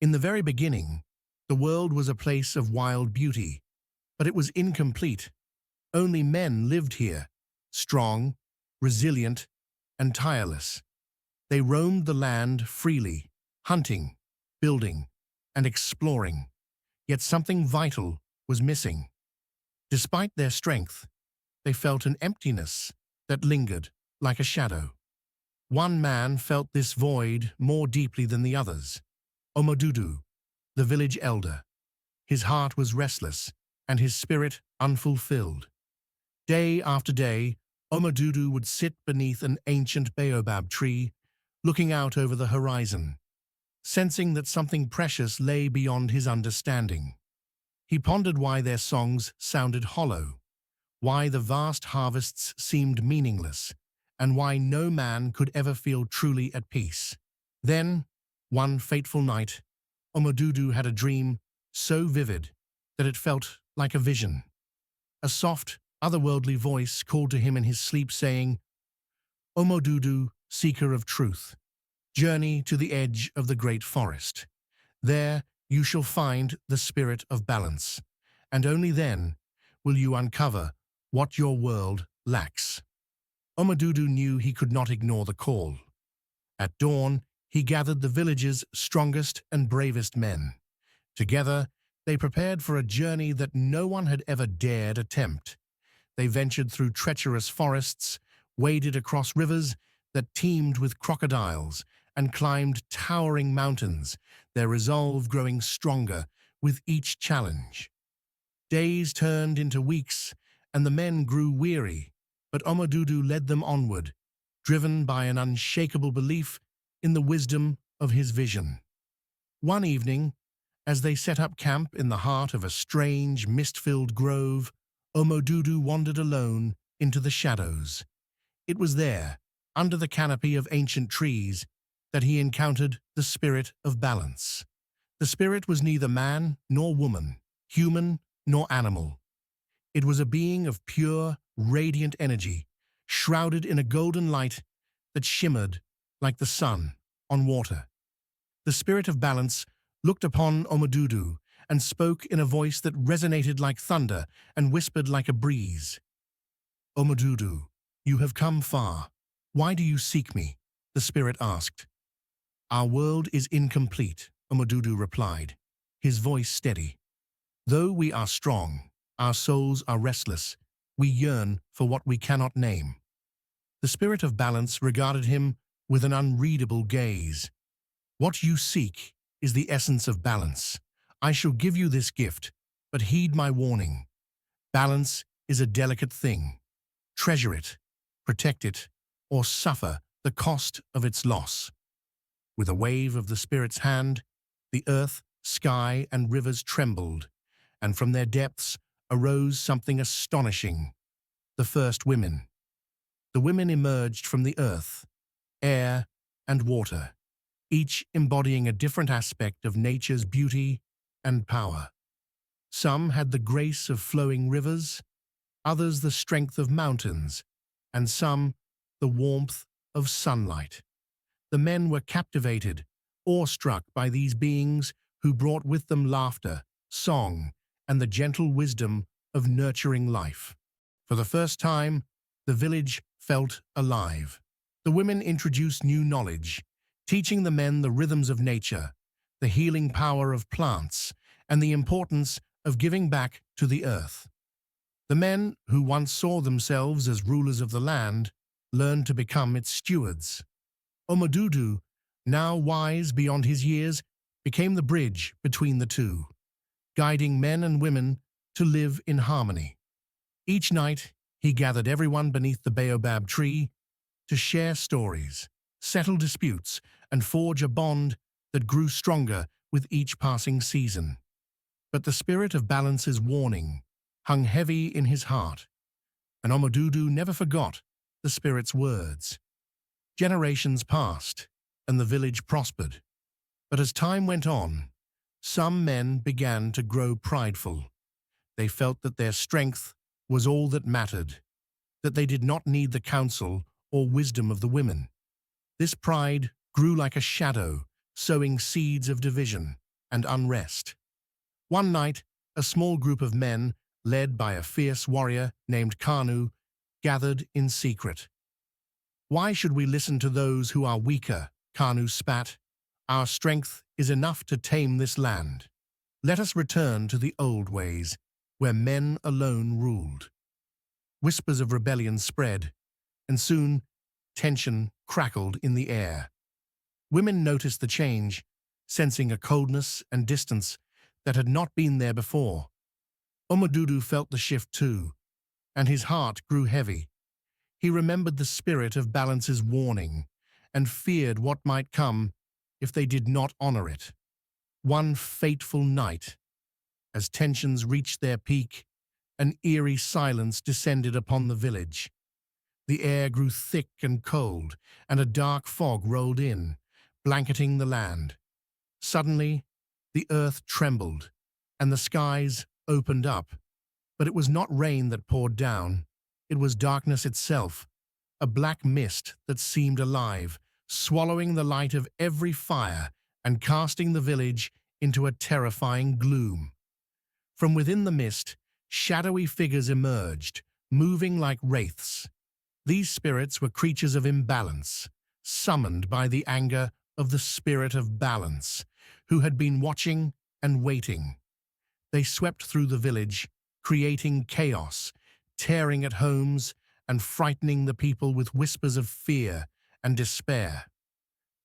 In the very beginning, the world was a place of wild beauty, but it was incomplete. Only men lived here, strong, resilient, and tireless. They roamed the land freely, hunting, building, and exploring. Yet something vital was missing. Despite their strength, they felt an emptiness that lingered like a shadow. One man felt this void more deeply than the others. Omodudu, the village elder. His heart was restless, and his spirit unfulfilled. Day after day, Omodudu would sit beneath an ancient baobab tree, looking out over the horizon, sensing that something precious lay beyond his understanding. He pondered why their songs sounded hollow, why the vast harvests seemed meaningless, and why no man could ever feel truly at peace. Then, one fateful night, Omodudu had a dream so vivid that it felt like a vision. A soft, otherworldly voice called to him in his sleep, saying, "Omodudu, seeker of truth, journey to the edge of the great forest. There you shall find the spirit of balance, and only then will you uncover what your world lacks." Omodudu knew he could not ignore the call. At dawn, he gathered the village's strongest and bravest men. Together, they prepared for a journey that no one had ever dared attempt. They ventured through treacherous forests, waded across rivers that teemed with crocodiles, and climbed towering mountains, their resolve growing stronger with each challenge. Days turned into weeks, and the men grew weary, but Omodudu led them onward, driven by an unshakable belief in the wisdom of his vision. One evening, as they set up camp in the heart of a strange, mist-filled grove, Omodudu wandered alone into the shadows. It was there, under the canopy of ancient trees, that he encountered the spirit of balance. The spirit was neither man nor woman, human nor animal. It was a being of pure, radiant energy, shrouded in a golden light that shimmered like the sun on water. The spirit of balance looked upon Omodudu and spoke in a voice that resonated like thunder and whispered like a breeze. "Omodudu, you have come far. Why do you seek me?" the spirit asked. "Our world is incomplete," Omodudu replied, his voice steady. "Though we are strong, our souls are restless. We yearn for what we cannot name." The spirit of balance regarded him with an unreadable gaze. "What you seek is the essence of balance. I shall give you this gift, but heed my warning. Balance is a delicate thing. Treasure it, protect it, or suffer the cost of its loss." With a wave of the spirit's hand, the earth, sky, and rivers trembled, and from their depths arose something astonishing: the first women. The women emerged from the earth, air, and water, each embodying a different aspect of nature's beauty and power. Some had the grace of flowing rivers, others the strength of mountains, and some the warmth of sunlight. The men were captivated, awestruck by these beings who brought with them laughter, song, and the gentle wisdom of nurturing life. For the first time, the village felt alive. The women introduced new knowledge, teaching the men the rhythms of nature, the healing power of plants, and the importance of giving back to the earth. The men, who once saw themselves as rulers of the land, learned to become its stewards. Omodudu, now wise beyond his years, became the bridge between the two, guiding men and women to live in harmony. Each night, he gathered everyone beneath the baobab tree to share stories, settle disputes, and forge a bond that grew stronger with each passing season. But the spirit of balance's warning hung heavy in his heart, and Omodudu never forgot the spirit's words. Generations passed, and the village prospered. But as time went on, some men began to grow prideful. They felt that their strength was all that mattered, that they did not need the counsel or wisdom of the women. This pride grew like a shadow, sowing seeds of division. and unrest. One night, a small group of men, led by a fierce warrior named Kanu, gathered in secret. "Why should we listen to those who are weaker?" Kanu spat. "Our strength is enough to tame this land. Let us return to the old ways, where men alone ruled." Whispers of rebellion spread, and soon tension crackled in the air. Women noticed the change, sensing a coldness and distance that had not been there before. Omodudu felt the shift too, and his heart grew heavy. He remembered the spirit of balance's warning and feared what might come if they did not honor it. One fateful night, as tensions reached their peak, an eerie silence descended upon the village. The air grew thick and cold, and a dark fog rolled in, blanketing the land. Suddenly, the earth trembled, and the skies opened up. But it was not rain that poured down. It was darkness itself, a black mist that seemed alive, swallowing the light of every fire and casting the village into a terrifying gloom. From within the mist, shadowy figures emerged, moving like wraiths. These spirits were creatures of imbalance, summoned by the anger of the spirit of balance, who had been watching and waiting. They swept through the village, creating chaos, tearing at homes and frightening the people with whispers of fear and despair.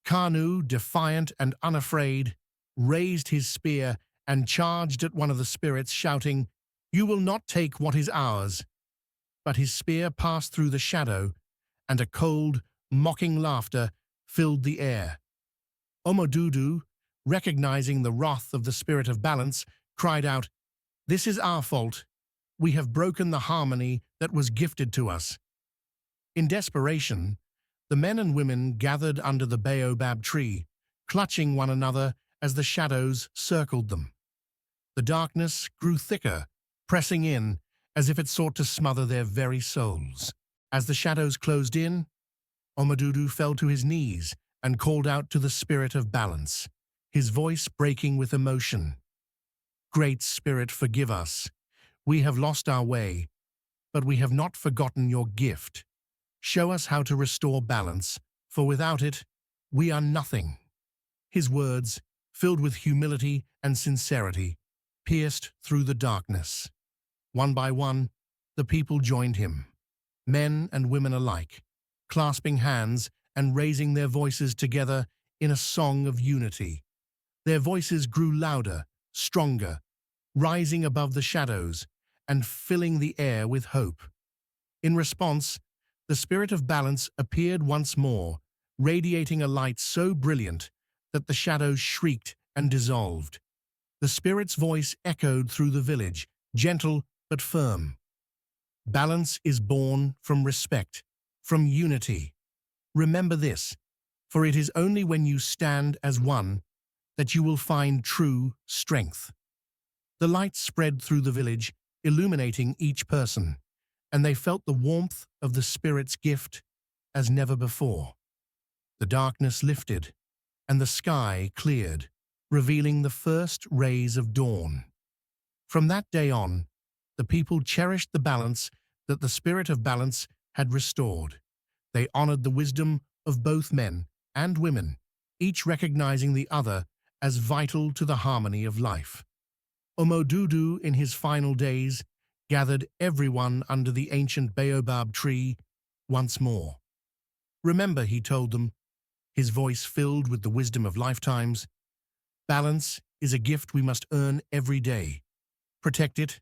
Kanu, defiant and unafraid, raised his spear and charged at one of the spirits, shouting, "You will not take what is ours." But his spear passed through the shadow, and a cold, mocking laughter filled the air. Omodudu, recognizing the wrath of the spirit of balance, cried out, "This is our fault. We have broken the harmony that was gifted to us." In desperation, the men and women gathered under the baobab tree, clutching one another as the shadows circled them. The darkness grew thicker, pressing in as if it sought to smother their very souls. As the shadows closed in, Omodudu fell to his knees and called out to the spirit of balance, his voice breaking with emotion. "Great Spirit, forgive us. We have lost our way, but we have not forgotten your gift. Show us how to restore balance, for without it, we are nothing." His words, filled with humility and sincerity, pierced through the darkness. One by one, the people joined him, men and women alike, clasping hands and raising their voices together in a song of unity. Their voices grew louder, stronger, rising above the shadows and filling the air with hope. In response, the spirit of balance appeared once more, radiating a light so brilliant that the shadows shrieked and dissolved. The spirit's voice echoed through the village, gentle but firm. "Balance is born from respect, from unity. Remember this, for it is only when you stand as one that you will find true strength." The light spread through the village, illuminating each person, and they felt the warmth of the spirit's gift as never before. The darkness lifted, and the sky cleared, revealing the first rays of dawn. From that day on, the people cherished the balance that the spirit of balance had restored. They honored the wisdom of both men and women, each recognizing the other as vital to the harmony of life. Omodudu, in his final days, gathered everyone under the ancient baobab tree once more. "Remember," he told them, his voice filled with the wisdom of lifetimes, "balance is a gift we must earn every day. Protect it,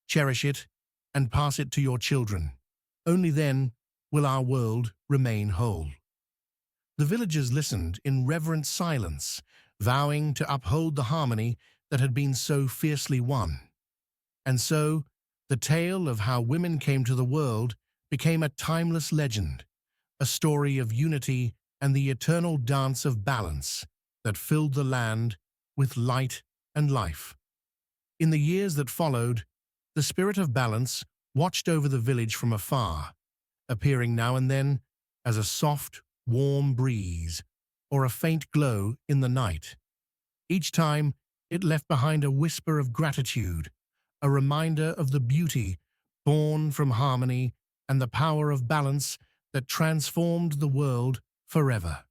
cherish it, and pass it to your children. Only then will our world remain whole." The villagers listened in reverent silence, vowing to uphold the harmony that had been so fiercely won. And so, the tale of how women came to the world became a timeless legend, a story of unity and the eternal dance of balance that filled the land with light and life. In the years that followed, the spirit of balance watched over the village from afar, appearing now and then as a soft, warm breeze or a faint glow in the night. Each time, It left behind a whisper of gratitude, a reminder of the beauty born from harmony and the power of balance that transformed the world forever.